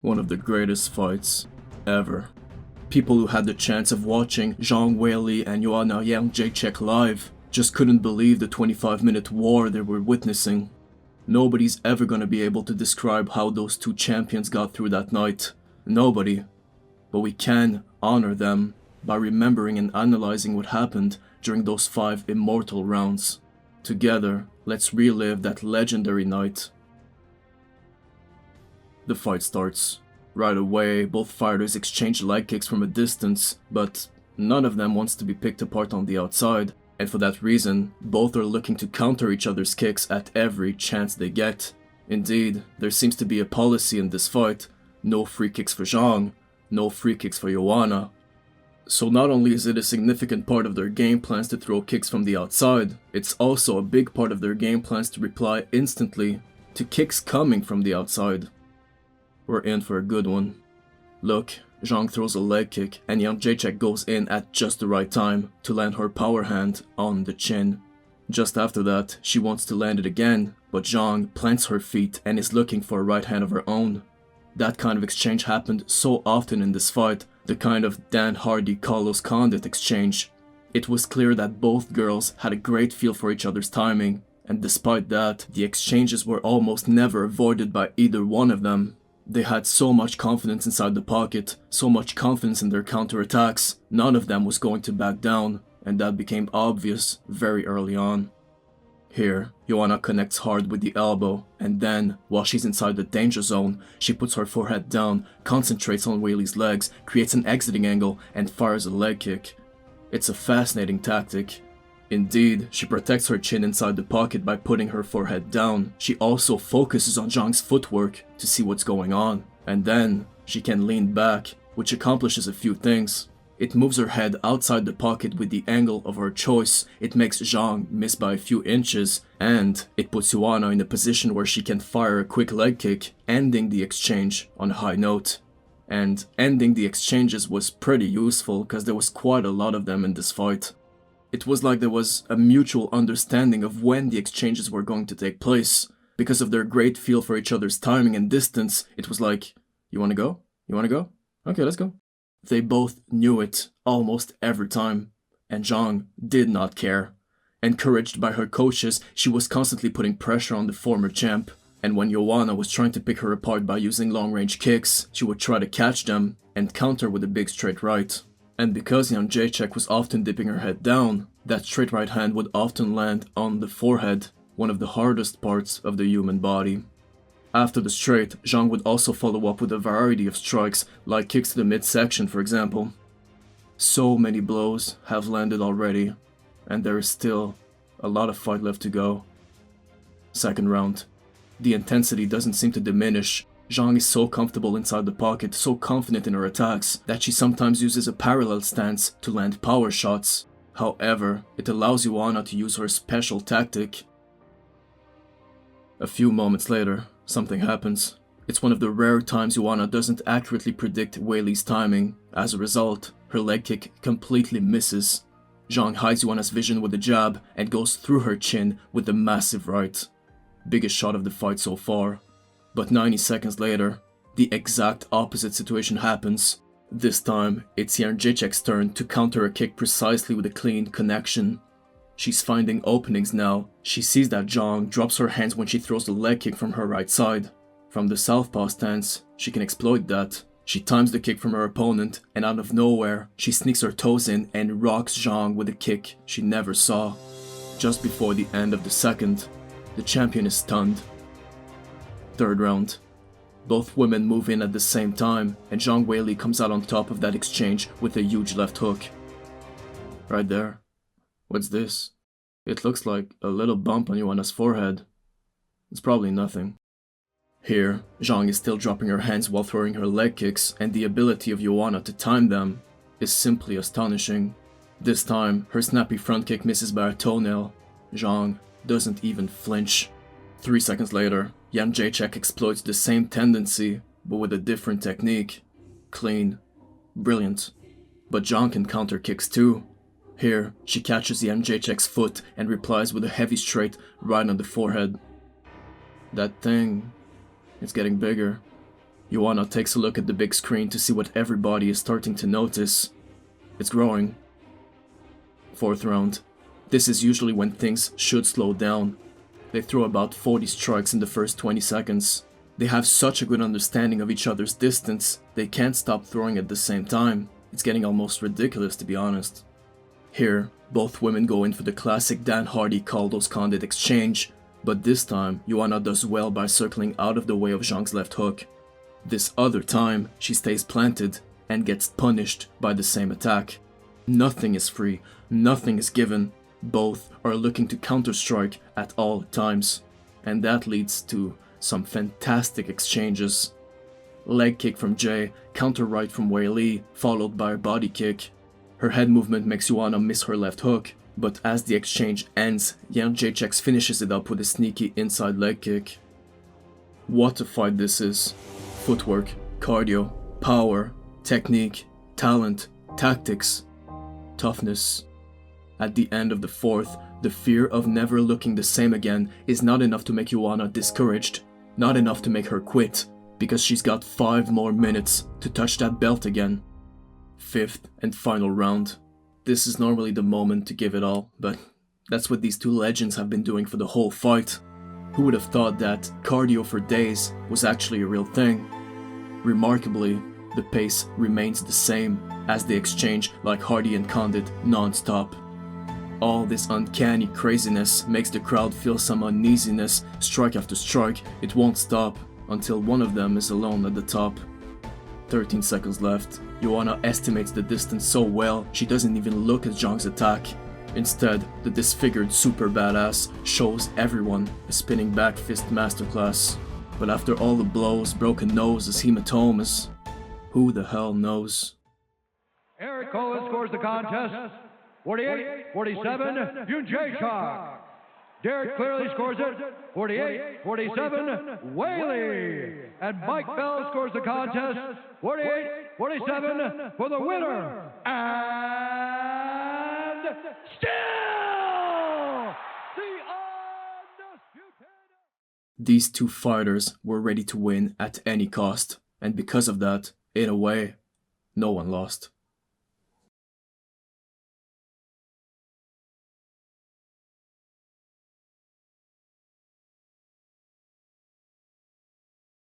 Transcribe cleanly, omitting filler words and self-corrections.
One of the greatest fights ever. People who had the chance of watching Zhang Weili and Joanna Jedrzejczyk live just couldn't believe the 25-minute war they were witnessing. Nobody's ever gonna be able to describe how those two champions got through that night. Nobody. But we can honor them by remembering and analyzing what happened during those 5 immortal rounds. Together, let's relive that legendary night. The fight starts. Right away, both fighters exchange leg kicks from a distance, but none of them wants to be picked apart on the outside, and for that reason, both are looking to counter each other's kicks at every chance they get. Indeed, there seems to be a policy in this fight: no free kicks for Zhang, no free kicks for Joanna. So not only is it a significant part of their game plans to throw kicks from the outside, it's also a big part of their game plans to reply instantly to kicks coming from the outside. We're in for a good one. Look, Zhang throws a leg kick and Jedrzejczyk goes in at just the right time to land her power hand on the chin. Just after that, she wants to land it again, but Zhang plants her feet and is looking for a right hand of her own. That kind of exchange happened so often in this fight, the kind of Dan Hardy-Carlos Condit exchange. It was clear that both girls had a great feel for each other's timing, and despite that, the exchanges were almost never avoided by either one of them. They had so much confidence inside the pocket, so much confidence in their counterattacks, none of them was going to back down, and that became obvious very early on. Here, Joanna connects hard with the elbow, and then, while she's inside the danger zone, she puts her forehead down, concentrates on Weili's legs, creates an exiting angle, and fires a leg kick. It's a fascinating tactic. Indeed, she protects her chin inside the pocket by putting her forehead down. She also focuses on Zhang's footwork to see what's going on, and then she can lean back, which accomplishes a few things. It moves her head outside the pocket with the angle of her choice, it makes Zhang miss by a few inches, and it puts Joanna in a position where she can fire a quick leg kick, ending the exchange on a high note. And ending the exchanges was pretty useful because there was quite a lot of them in this fight. It was like there was a mutual understanding of when the exchanges were going to take place. Because of their great feel for each other's timing and distance, it was like, you wanna go? You wanna go? Okay, let's go. They both knew it almost every time, and Zhang did not care. Encouraged by her coaches, she was constantly putting pressure on the former champ, and when Joanna was trying to pick her apart by using long-range kicks, she would try to catch them and counter with a big straight right. And because Jedrzejczyk was often dipping her head down, that straight right hand would often land on the forehead, one of the hardest parts of the human body. After the straight, Zhang would also follow up with a variety of strikes, like kicks to the midsection for example. So many blows have landed already, and there is still a lot of fight left to go. Second round. The intensity doesn't seem to diminish. Zhang is so comfortable inside the pocket, so confident in her attacks, that she sometimes uses a parallel stance to land power shots. However, it allows Joanna to use her special tactic. A few moments later, something happens. It's one of the rare times Joanna doesn't accurately predict Weili's timing. As a result, her leg kick completely misses. Zhang hides Joanna's vision with a jab and goes through her chin with a massive right. Biggest shot of the fight so far. But 90 seconds later, the exact opposite situation happens. This time, it's Jedrzejczyk's turn to counter a kick precisely with a clean connection. She's finding openings now. She sees that Zhang drops her hands when she throws the leg kick from her right side. From the southpaw stance, she can exploit that. She times the kick from her opponent, and out of nowhere, she sneaks her toes in and rocks Zhang with a kick she never saw. Just before the end of the second, the champion is stunned. Third round. Both women move in at the same time, and Zhang Weili comes out on top of that exchange with a huge left hook. Right there. What's this? It looks like a little bump on Joanna's forehead. It's probably nothing. Here, Zhang is still dropping her hands while throwing her leg kicks, and the ability of Joanna to time them is simply astonishing. This time, her snappy front kick misses by a toenail. Zhang doesn't even flinch. 3 seconds later, Jedrzejczyk exploits the same tendency, but with a different technique. Clean. Brilliant. But Zhang can counter kicks too. Here, she catches Jedrzejczyk's foot and replies with a heavy straight right on the forehead. That thing, it's getting bigger. Joanna takes a look at the big screen to see what everybody is starting to notice. It's growing. 4th round. This is usually when things should slow down. They throw about 40 strikes in the first 20 seconds. They have such a good understanding of each other's distance, they can't stop throwing at the same time. It's getting almost ridiculous, to be honest. Here, both women go in for the classic Dan Hardy-Caldos Condit exchange, but this time, Joanna does well by circling out of the way of Zhang's left hook. This other time, she stays planted and gets punished by the same attack. Nothing is free, nothing is given. Both are looking to counter-strike at all times, and that leads to some fantastic exchanges. Leg kick from Jay, counter right from Weili, followed by a body kick. Her head movement makes Joanna miss her left hook, but as the exchange ends, Jedrzejczyk finishes it up with a sneaky inside leg kick. What a fight this is. Footwork, cardio, power, technique, talent, tactics, toughness. At the end of the 4th, the fear of never looking the same again is not enough to make Joanna discouraged, not enough to make her quit, because she's got 5 more minutes to touch that belt again. 5th and final round. This is normally the moment to give it all, but that's what these two legends have been doing for the whole fight. Who would have thought that cardio for days was actually a real thing? Remarkably, the pace remains the same as they exchange like Hardy and Condit non-stop. All this uncanny craziness makes the crowd feel some uneasiness. Strike after strike, it won't stop until one of them is alone at the top. 13 seconds left. Joanna estimates the distance so well she doesn't even look at Zhang's attack. Instead, the disfigured super badass shows everyone a spinning back fist masterclass. But after all the blows, broken noses, hematomas, who the hell knows? Eric Cohen scores the contest. 48-47, Jedrzejczyk. Derek clearly scores it. 48-47, Weili. And Mike Bell scores the contest. 48-47 for the winner. And still the undisputed. These two fighters were ready to win at any cost, and because of that, in a way, no one lost.